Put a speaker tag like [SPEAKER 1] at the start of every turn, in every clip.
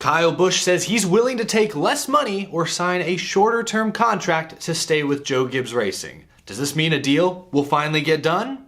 [SPEAKER 1] Kyle Busch says he's willing to take less money or sign a shorter-term contract to stay with Joe Gibbs Racing. Does this mean a deal will finally get done?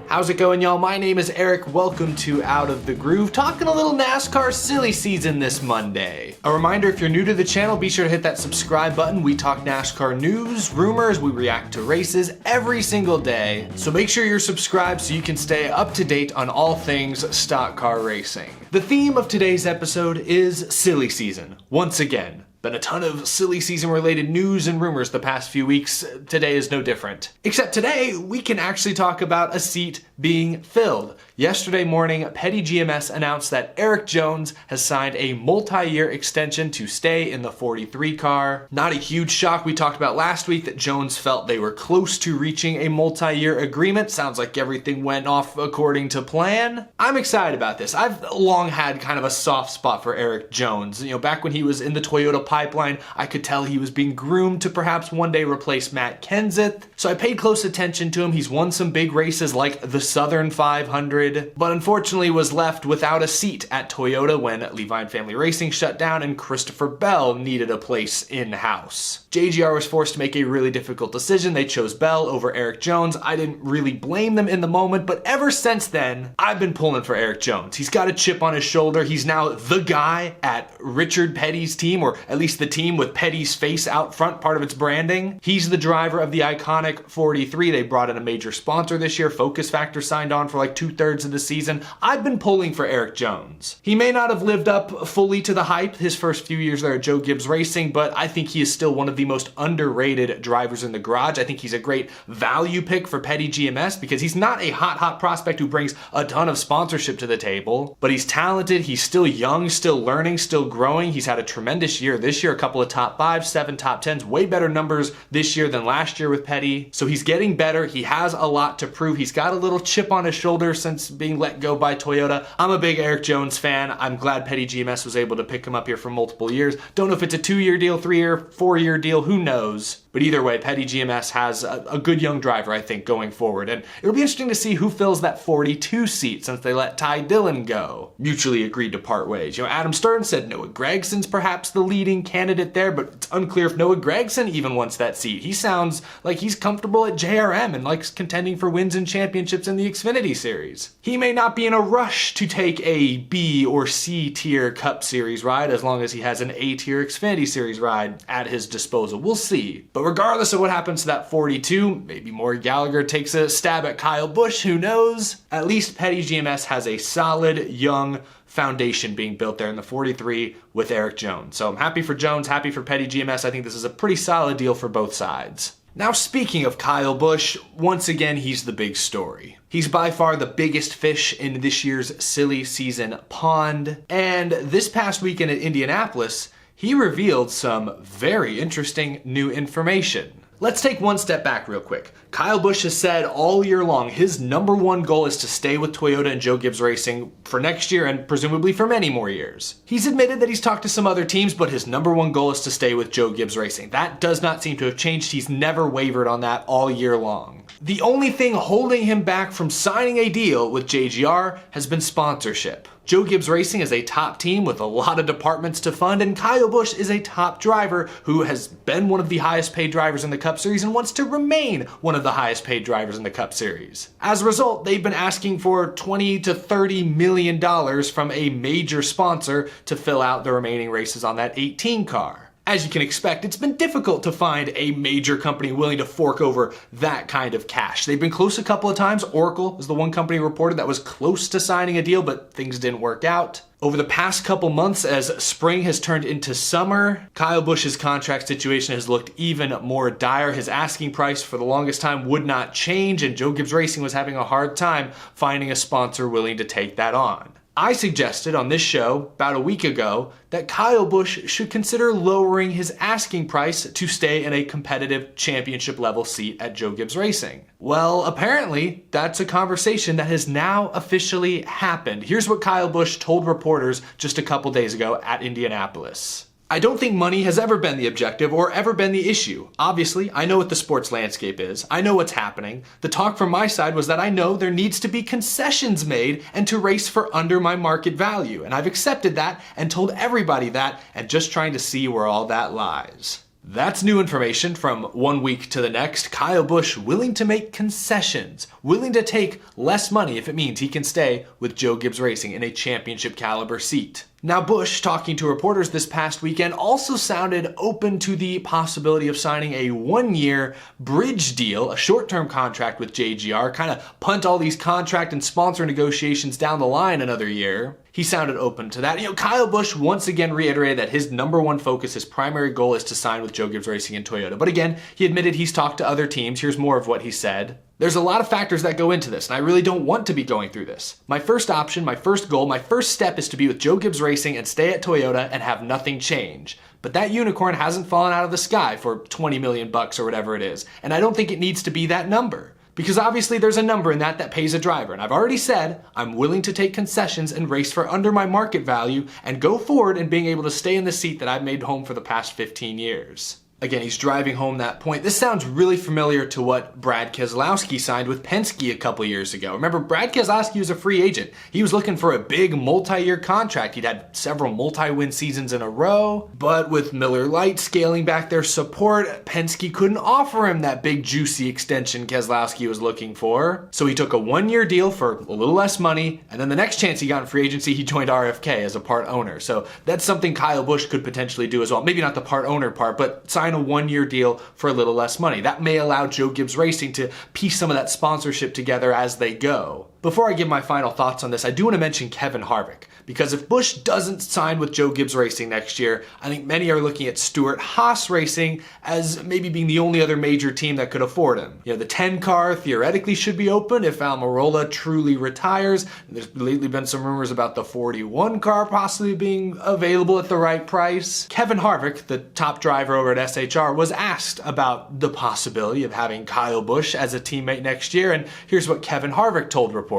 [SPEAKER 1] How's it going, y'all? My name is Eric. Welcome to Out of the Groove, talking a little NASCAR silly season this Monday. A reminder, if you're new to the channel, be sure to hit that subscribe button. We talk NASCAR news, rumors, we react to races every single day. So make sure you're subscribed so you can stay up to date on all things stock car racing. The theme of today's episode is silly season, once again. Been a ton of silly season related news and rumors the past few weeks. Today is no different. Except today, we can actually talk about a seat being filled. Yesterday morning, Petty GMS announced that Erik Jones has signed a multi-year extension to stay in the 43 car. Not a huge shock. We talked about last week that Jones felt they were close to reaching a multi-year agreement. Sounds like everything went off according to plan. I'm excited about this. I've long had kind of a soft spot for Erik Jones. You know, back when he was in the Toyota pipeline, I could tell he was being groomed to perhaps one day replace Matt Kenseth. So I paid close attention to him. He's won some big races like the Southern 500, but unfortunately was left without a seat at Toyota when Levine Family Racing shut down and Christopher Bell needed a place in-house. JGR was forced to make a really difficult decision. They chose Bell over Erik Jones. I didn't really blame them in the moment, but ever since then, I've been pulling for Erik Jones. He's got a chip on his shoulder. He's now the guy at Richard Petty's team, or at least the team with Petty's face out front, part of its branding. He's the driver of the iconic 43. They brought in a major sponsor this year. Focus Factor signed on for like 2/3 of the season. I've been pulling for Erik Jones. He may not have lived up fully to the hype his first few years there at Joe Gibbs Racing, but I think he is still one of the most underrated drivers in the garage. I think he's a great value pick for Petty GMS because he's not a hot prospect who brings a ton of sponsorship to the table, but he's talented. He's still young, still learning, still growing. He's had a tremendous year this year, a couple of top 5s, 7 top 10s, way better numbers this year than last year with Petty. So he's getting better. He has a lot to prove. He's got a little chip on his shoulder since being let go by Toyota. I'm a big Erik Jones fan. I'm glad Petty GMS was able to pick him up here for multiple years. Don't know if it's a 2-year deal, 3-year, 4-year deal, who knows? But either way, Petty GMS has a good young driver, I think, going forward. And it'll be interesting to see who fills that 42 seat since they let Ty Dillon go. Mutually agreed to part ways. You know, Adam Stern said Noah Gregson's perhaps the leading candidate there, but it's unclear if Noah Gragson even wants that seat. He sounds like he's comfortable at JRM and likes contending for wins and championships in the Xfinity Series. He may not be in a rush to take a B or C tier Cup Series ride as long as he has an A tier Xfinity Series ride at his disposal. We'll see. But regardless of what happens to that 42, maybe Maury Gallagher takes a stab at Kyle Busch, who knows? At least Petty GMS has a solid, young foundation being built there in the 43 with Erik Jones. So I'm happy for Jones, happy for Petty GMS. I think this is a pretty solid deal for both sides. Now, speaking of Kyle Busch, once again, he's the big story. He's by far the biggest fish in this year's silly season pond. And this past weekend at Indianapolis, he revealed some very interesting new information. Let's take one step back real quick. Kyle Busch has said all year long his #1 goal is to stay with Toyota and Joe Gibbs Racing for next year and presumably for many more years. He's admitted that he's talked to some other teams, but his #1 goal is to stay with Joe Gibbs Racing. That does not seem to have changed. He's never wavered on that all year long. The only thing holding him back from signing a deal with JGR has been sponsorship. Joe Gibbs Racing is a top team with a lot of departments to fund, and Kyle Busch is a top driver who has been one of the highest paid drivers in the Cup Series and wants to remain one of the highest paid drivers in the Cup Series. As a result, they've been asking for $20 to $30 million from a major sponsor to fill out the remaining races on that 18 car. As you can expect, it's been difficult to find a major company willing to fork over that kind of cash. They've been close a couple of times. Oracle is the one company reported that was close to signing a deal, but things didn't work out. Over the past couple months, as spring has turned into summer, Kyle Busch's contract situation has looked even more dire. His asking price for the longest time would not change, and Joe Gibbs Racing was having a hard time finding a sponsor willing to take that on. I suggested on this show about a week ago that Kyle Busch should consider lowering his asking price to stay in a competitive championship level seat at Joe Gibbs Racing. Well, apparently that's a conversation that has now officially happened. Here's what Kyle Busch told reporters just a couple days ago at Indianapolis. I don't think money has ever been the objective or ever been the issue. Obviously, I know what the sports landscape is. I know what's happening. The talk from my side was that I know there needs to be concessions made and to race for under my market value. And I've accepted that and told everybody that and just trying to see where all that lies. That's new information from one week to the next. Kyle Busch willing to make concessions, willing to take less money if it means he can stay with Joe Gibbs Racing in a championship caliber seat. Now, Busch, talking to reporters this past weekend, also sounded open to the possibility of signing a one-year bridge deal, a short-term contract with JGR, kind of punt all these contract and sponsor negotiations down the line another year. He sounded open to that. Kyle Busch once again reiterated that his number one focus, his primary goal is to sign with Joe Gibbs Racing and Toyota. But again, he admitted he's talked to other teams. Here's more of what he said. There's a lot of factors that go into this, and I really don't want to be going through this. My first option, my first goal, my first step is to be with Joe Gibbs Racing and stay at Toyota and have nothing change. But that unicorn hasn't fallen out of the sky for 20 million bucks or whatever it is, and I don't think it needs to be that number. Because obviously there's a number in that pays a driver, and I've already said I'm willing to take concessions and race for under my market value and go forward in being able to stay in the seat that I've made home for the past 15 years. Again, he's driving home that point. This sounds really familiar to what Brad Keselowski signed with Penske a couple years ago. Remember, Brad Keselowski was a free agent. He was looking for a big multi-year contract. He'd had several multi-win seasons in a row, but with Miller Lite scaling back their support, Penske couldn't offer him that big juicy extension Keselowski was looking for. So he took a one-year deal for a little less money, and then the next chance he got in free agency, he joined RFK as a part owner. So that's something Kyle Busch could potentially do as well. Maybe not the part owner part, but sign a one-year deal for a little less money. That may allow Joe Gibbs Racing to piece some of that sponsorship together as they go. Before I give my final thoughts on this, I do want to mention Kevin Harvick, because if Busch doesn't sign with Joe Gibbs Racing next year, I think many are looking at Stewart-Haas Racing as maybe being the only other major team that could afford him. The 10 car theoretically should be open if Almirola truly retires. There's lately been some rumors about the 41 car possibly being available at the right price. Kevin Harvick, the top driver over at SHR, was asked about the possibility of having Kyle Busch as a teammate next year, and here's what Kevin Harvick told reporters.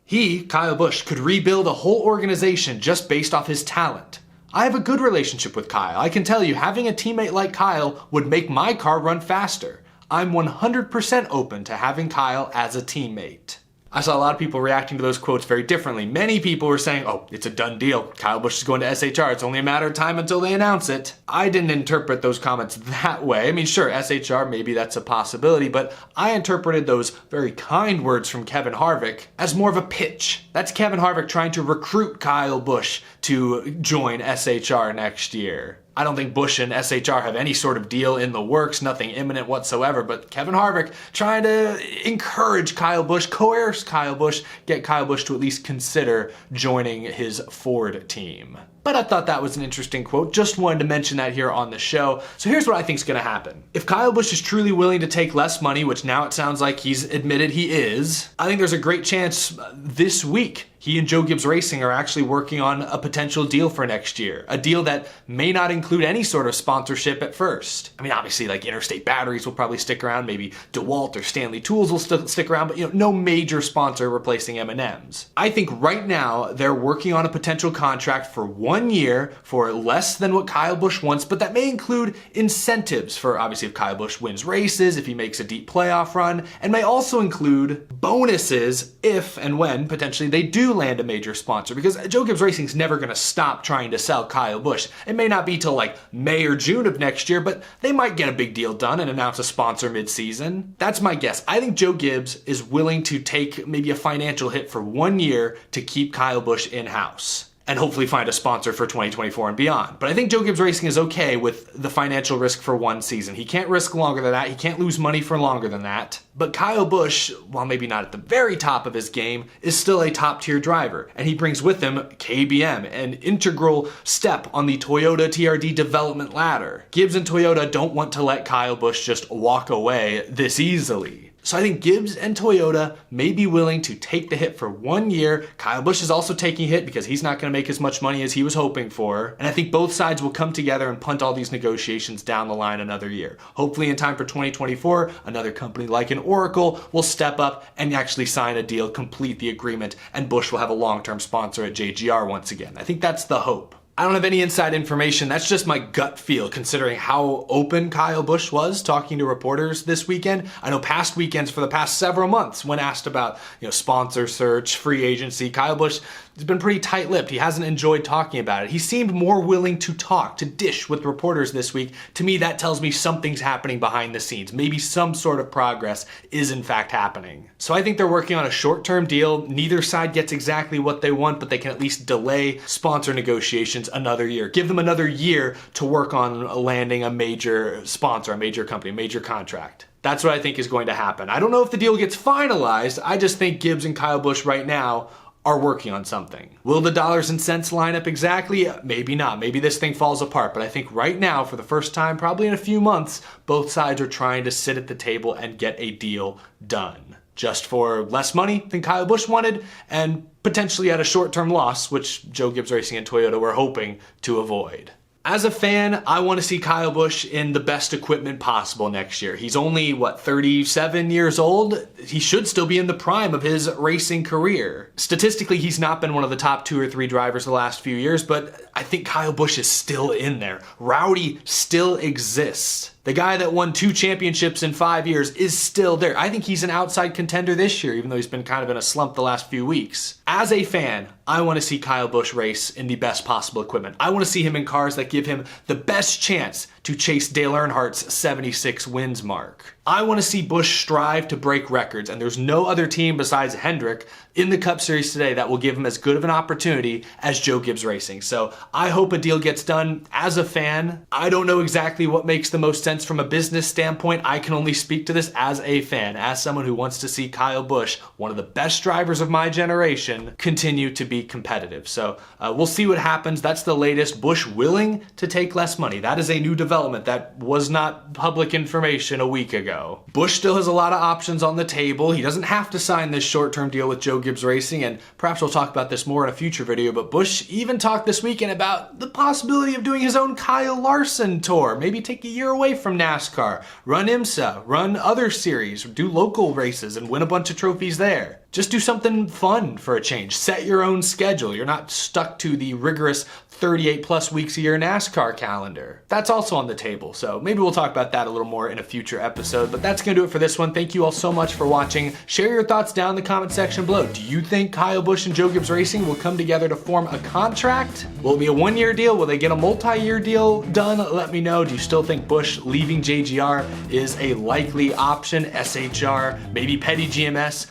[SPEAKER 1] He, Kyle Busch, could rebuild a whole organization just based off his talent. I have a good relationship with Kyle. I can tell you, having a teammate like Kyle would make my car run faster. I'm 100% open to having Kyle as a teammate. I saw a lot of people reacting to those quotes very differently. Many people were saying, oh, it's a done deal. Kyle Busch is going to SHR. It's only a matter of time until they announce it. I didn't interpret those comments that way. I mean, sure, SHR, maybe that's a possibility, but I interpreted those very kind words from Kevin Harvick as more of a pitch. That's Kevin Harvick trying to recruit Kyle Busch to join SHR next year. I don't think Busch and SHR have any sort of deal in the works, nothing imminent whatsoever, but Kevin Harvick trying to encourage Kyle Busch, coerce Kyle Busch, get Kyle Busch to at least consider joining his Ford team. But I thought that was an interesting quote. Just wanted to mention that here on the show. So here's what I think is going to happen. If Kyle Busch is truly willing to take less money, which now it sounds like he's admitted he is, I think there's a great chance this week he and Joe Gibbs Racing are actually working on a potential deal for next year. A deal that may not include any sort of sponsorship at first. I mean, obviously, like Interstate Batteries will probably stick around. Maybe DeWalt or Stanley Tools will stick around, but no major sponsor replacing M&M's. I think right now they're working on a potential contract for 1 year for less than what Kyle Busch wants, but that may include incentives for, obviously, if Kyle Busch wins races, if he makes a deep playoff run, and may also include bonuses if and when potentially they do land a major sponsor, because Joe Gibbs Racing's never going to stop trying to sell Kyle Busch. It may not be till like May or June of next year, but they might get a big deal done and announce a sponsor mid-season. That's my guess. I think Joe Gibbs is willing to take maybe a financial hit for 1 year to keep Kyle Busch in-house and hopefully find a sponsor for 2024 and beyond. But I think Joe Gibbs Racing is okay with the financial risk for 1 season. He can't risk longer than that. He can't lose money for longer than that. But Kyle Busch, while maybe not at the very top of his game, is still a top-tier driver. And he brings with him KBM, an integral step on the Toyota TRD development ladder. Gibbs and Toyota don't want to let Kyle Busch just walk away this easily. So I think Gibbs and Toyota may be willing to take the hit for 1 year. Kyle Busch is also taking a hit because he's not going to make as much money as he was hoping for. And I think both sides will come together and punt all these negotiations down the line another year. Hopefully in time for 2024, another company like an Oracle will step up and actually sign a deal, complete the agreement, and Busch will have a long-term sponsor at JGR once again. I think that's the hope. I don't have any inside information. That's just my gut feel, considering how open Kyle Busch was talking to reporters this weekend. I know past weekends for the past several months, when asked about sponsor search, free agency, Kyle Busch has been pretty tight-lipped. He hasn't enjoyed talking about it. He seemed more willing to talk, to dish with reporters this week. To me, that tells me something's happening behind the scenes. Maybe some sort of progress is in fact happening. So I think they're working on a short-term deal. Neither side gets exactly what they want, but they can at least delay sponsor negotiations another year. Give them another year to work on landing a major sponsor, a major company, a major contract. That's what I think is going to happen. I don't know if the deal gets finalized. I just think Gibbs and Kyle Busch right now are working on something. Will the dollars and cents line up exactly? Maybe not. Maybe this thing falls apart. But I think right now, for the first time, probably in a few months, both sides are trying to sit at the table and get a deal done. Just for less money than Kyle Busch wanted, and potentially at a short-term loss, which Joe Gibbs Racing and Toyota were hoping to avoid. As a fan, I want to see Kyle Busch in the best equipment possible next year. He's only, 37 years old? He should still be in the prime of his racing career. Statistically, he's not been one of the top 2 or 3 drivers the last few years, but I think Kyle Busch is still in there. Rowdy still exists. The guy that won 2 championships in 5 years is still there. I think he's an outside contender this year, even though he's been kind of in a slump the last few weeks. As a fan, I want to see Kyle Busch race in the best possible equipment. I want to see him in cars that give him the best chance to chase Dale Earnhardt's 76 wins mark. I want to see Busch strive to break records, and there's no other team besides Hendrick in the Cup Series today that will give him as good of an opportunity as Joe Gibbs Racing. So I hope a deal gets done. As a fan, I don't know exactly what makes the most sense from a business standpoint. I can only speak to this as a fan, as someone who wants to see Kyle Busch, one of the best drivers of my generation, continue to be competitive. So we'll see what happens. That's the latest. Busch willing to take less money. That is a new development that was not public information a week ago. Busch still has a lot of options on the table. He doesn't have to sign this short-term deal with Joe Gibbs Racing, and perhaps we'll talk about this more in a future video, but Busch even talked this weekend about the possibility of doing his own Kyle Larson tour. Maybe take a year away from NASCAR, run IMSA, run other series, do local races and win a bunch of trophies there. Just do something fun for a change. Set your own schedule. You're not stuck to the rigorous 38 plus weeks a year NASCAR calendar. That's also on the table, so maybe we'll talk about that a little more in a future episode, but that's gonna do it for this one. Thank you all so much for watching. Share your thoughts down in the comment section below. Do you think Kyle Busch and Joe Gibbs Racing will come together to form a contract? Will it be a one-year deal? Will they get a multi-year deal done? Let me know. Do you still think Busch leaving JGR is a likely option? SHR, maybe Petty GMS?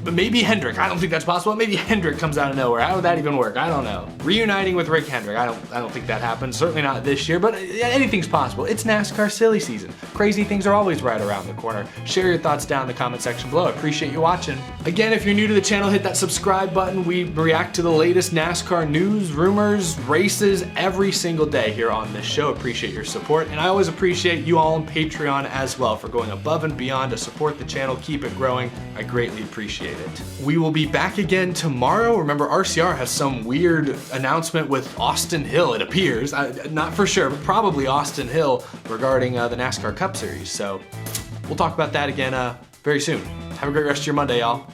[SPEAKER 1] Maybe Hendrick. I don't think that's possible. Maybe Hendrick comes out of nowhere. How would that even work? I don't know. Reuniting with Rick Hendrick. I don't think that happens. Certainly not this year, but anything's possible. It's NASCAR silly season. Crazy things are always right around the corner. Share your thoughts down in the comment section below. I appreciate you watching. Again, if you're new to the channel, hit that subscribe button. We react to the latest NASCAR news, rumors, races every single day here on this show. Appreciate your support, and I always appreciate you all on Patreon as well for going above and beyond to support the channel, keep it growing. I greatly appreciate it. We will be back again tomorrow. Remember, RCR has some weird announcement with Austin Hill, it appears. Not for sure, but probably Austin Hill regarding the NASCAR Cup Series. So we'll talk about that again very soon. Have a great rest of your Monday, y'all.